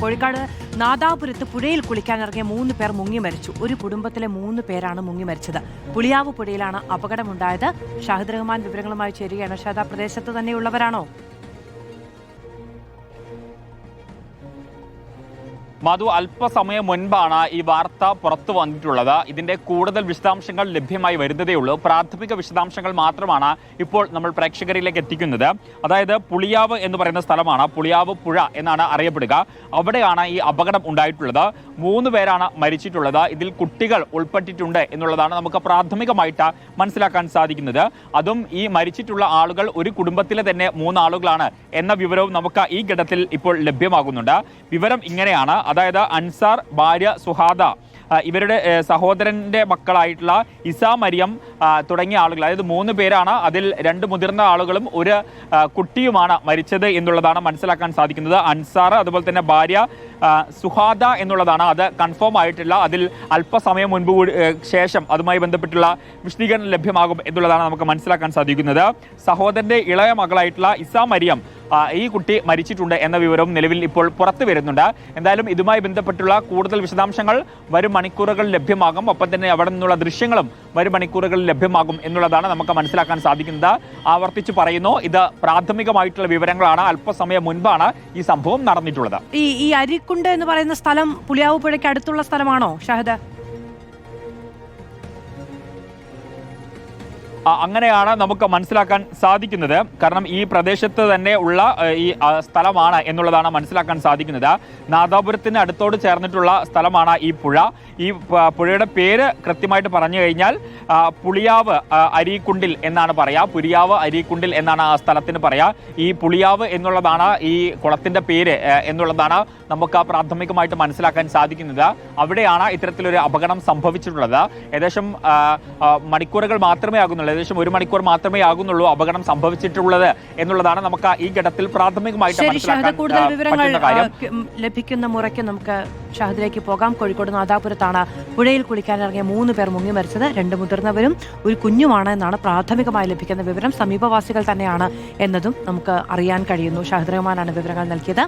കോഴിക്കോട് നാദാപുരത്ത് പുഴയിൽ കുളിക്കാനിറങ്ങിയ 3 പേർ മുങ്ങി മരിച്ചു. ഒരു കുടുംബത്തിലെ 3 പേരാണ് മുങ്ങി മരിച്ചത്. പുളിയാവ് പുഴയിലാണ് അപകടമുണ്ടായത്. ഷാഹിദ് റഹ്മാൻ വിവരങ്ങളുമായി ചേരുകയാണ്. ഷാഹിദ്, പ്രദേശത്ത് തന്നെയുള്ളവരാണോ? മധു, അല്പസമയം മുൻപാണ് ഈ വാർത്ത പുറത്തു വന്നിട്ടുള്ളത്. ഇതിന്റെ കൂടുതൽ വിശദാംശങ്ങൾ ലഭ്യമായി വരുന്നതേയുള്ളൂ. പ്രാഥമിക വിശദാംശങ്ങൾ മാത്രമാണ് ഇപ്പോൾ നമ്മൾ പ്രേക്ഷകരിലേക്ക് എത്തിക്കുന്നത്. അതായത് പുളിയാവ് എന്ന് പറയുന്ന സ്ഥലമാണ്, പുളിയാവ് പുഴ എന്നാണ് അറിയപ്പെടുക. അവിടെയാണ് ഈ അപകടം ഉണ്ടായിട്ടുള്ളത്. 3 പേരാണ് മരിച്ചിട്ടുള്ളത്. ഇതിൽ കുട്ടികൾ ഉൾപ്പെട്ടിട്ടുണ്ട് എന്നുള്ളതാണ് നമുക്ക് പ്രാഥമികമായിട്ട് മനസ്സിലാക്കാൻ സാധിക്കുന്നത്. അതും ഈ മരിച്ചിട്ടുള്ള ആളുകൾ ഒരു കുടുംബത്തിലെ തന്നെ 3 ആളുകളാണ് എന്ന വിവരവും നമുക്ക് ഈ ഘട്ടത്തിൽ ഇപ്പോൾ ലഭ്യമാകുന്നുണ്ട്. വിവരം ഇങ്ങനെയാണ്. അതായത് അൻസാർ, ഭാര്യ സുഹാദ, ഇവരുടെ സഹോദരന്റെ മക്കളായിട്ടുള്ള ഇസാ മരിയം തുടങ്ങിയ ആളുകൾ, അതായത് 3 പേരാണ്. അതിൽ 2 മുതിർന്ന ആളുകളും ഒരു കുട്ടിയുമാണ് മരിച്ചത് എന്നുള്ളതാണ് മനസ്സിലാക്കാൻ സാധിക്കുന്നത്. അൻസാർ, അതുപോലെ തന്നെ ഭാര്യ സുഹാദ എന്നുള്ളതാണ് അത് കൺഫേം ആയിട്ടില്ല. അതിൽ അല്പസമയം മുൻപ് ശേഷം അതുമായി ബന്ധപ്പെട്ടുള്ള വിശദീകരണം ലഭ്യമാകും എന്നുള്ളതാണ് നമുക്ക് മനസ്സിലാക്കാൻ സാധിക്കുന്നത്. സഹോദരന്റെ ഇളയ മകളായിട്ടുള്ള ഇസാ മരിയം, ഈ കുട്ടി മരിച്ചിട്ടുണ്ട് എന്ന വിവരവും നിലവിൽ ഇപ്പോൾ പുറത്തു വരുന്നുണ്ട്. എന്തായാലും ഇതുമായി ബന്ധപ്പെട്ടുള്ള കൂടുതൽ വിശദാംശങ്ങൾ വരും മണിക്കൂറുകൾ ലഭ്യമാകും. ഒപ്പം തന്നെ അവിടെ നിന്നുള്ള ദൃശ്യങ്ങളും വരും മണിക്കൂറുകളിൽ ലഭ്യമാകും എന്നുള്ളതാണ് നമുക്ക് മനസ്സിലാക്കാൻ സാധിക്കുന്നത്. ആവർത്തിച്ച് പറയുന്നു, ഇത് പ്രാഥമികമായിട്ടുള്ള വിവരങ്ങളാണ്. അല്പസമയം മുൻപാണ് ഈ സംഭവം നടന്നിട്ടുള്ളത്. ഈ അരിക്കുണ്ട് എന്ന് പറയുന്ന സ്ഥലം പുളിയാവ് പുഴയ്ക്ക് അടുത്തുള്ള സ്ഥലമാണോ ഷാഹിദ്? അങ്ങനെയാണ് നമുക്ക് മനസ്സിലാക്കാൻ സാധിക്കുന്നത്. കാരണം ഈ പ്രദേശത്ത് തന്നെ ഉള്ള ഈ സ്ഥലമാണ് എന്നുള്ളതാണ് മനസ്സിലാക്കാൻ സാധിക്കുന്നത്. നാദാപുരത്തിന് അടുത്തോട് ചേർന്നിട്ടുള്ള സ്ഥലമാണ് ഈ പുഴ. ഈ പുഴയുടെ പേര് കൃത്യമായിട്ട് പറഞ്ഞു കഴിഞ്ഞാൽ പുളിയാവ് അരീക്കുണ്ടിൽ എന്നാണ് പറയാ. പുലിയാവ് അരീക്കുണ്ടിൽ എന്നാണ് ആ സ്ഥലത്തിന് പറയാ. ഈ പുളിയാവ് എന്നുള്ളതാണ് ഈ കുളത്തിന്റെ പേര് എന്നുള്ളതാണ് നമുക്ക് പ്രാഥമികമായിട്ട് മനസ്സിലാക്കാൻ സാധിക്കുന്നത്. അവിടെയാണ് ഇത്തരത്തിലൊരു അപകടം സംഭവിച്ചിട്ടുള്ളത്. ഏകദേശം മണിക്കൂറുകൾ മാത്രമേ ആകുന്നുള്ളൂ, ഏകദേശം 1 മണിക്കൂർ മാത്രമേ ആകുന്നുള്ളൂ അപകടം സംഭവിച്ചിട്ടുള്ളത് എന്നുള്ളതാണ് നമുക്ക് ഈ ഘട്ടത്തിൽ പ്രാഥമികമായിട്ട് മനസ്സിലാക്കാൻ പറ്റുന്ന കാര്യം. ലഭിക്കുന്ന മുറയ്ക്ക് നമുക്ക് ഷാഹിദിലേക്ക് പോകാം. കോഴിക്കോട് നാദാപുരത്താണ് പുഴയിൽ കുളിക്കാനിറങ്ങിയ 3 പേർ മുങ്ങി മരിച്ചത്. 2 മുതിർന്നവരും ഒരു കുഞ്ഞുമാണ് എന്നാണ് പ്രാഥമികമായി ലഭിക്കുന്ന വിവരം. സമീപവാസികൾ തന്നെയാണ് എന്നതും നമുക്ക് അറിയാൻ കഴിയുന്നു. ഷാഹിദ് റഹ്മാനാണ് വിവരങ്ങൾ നൽകിയത്.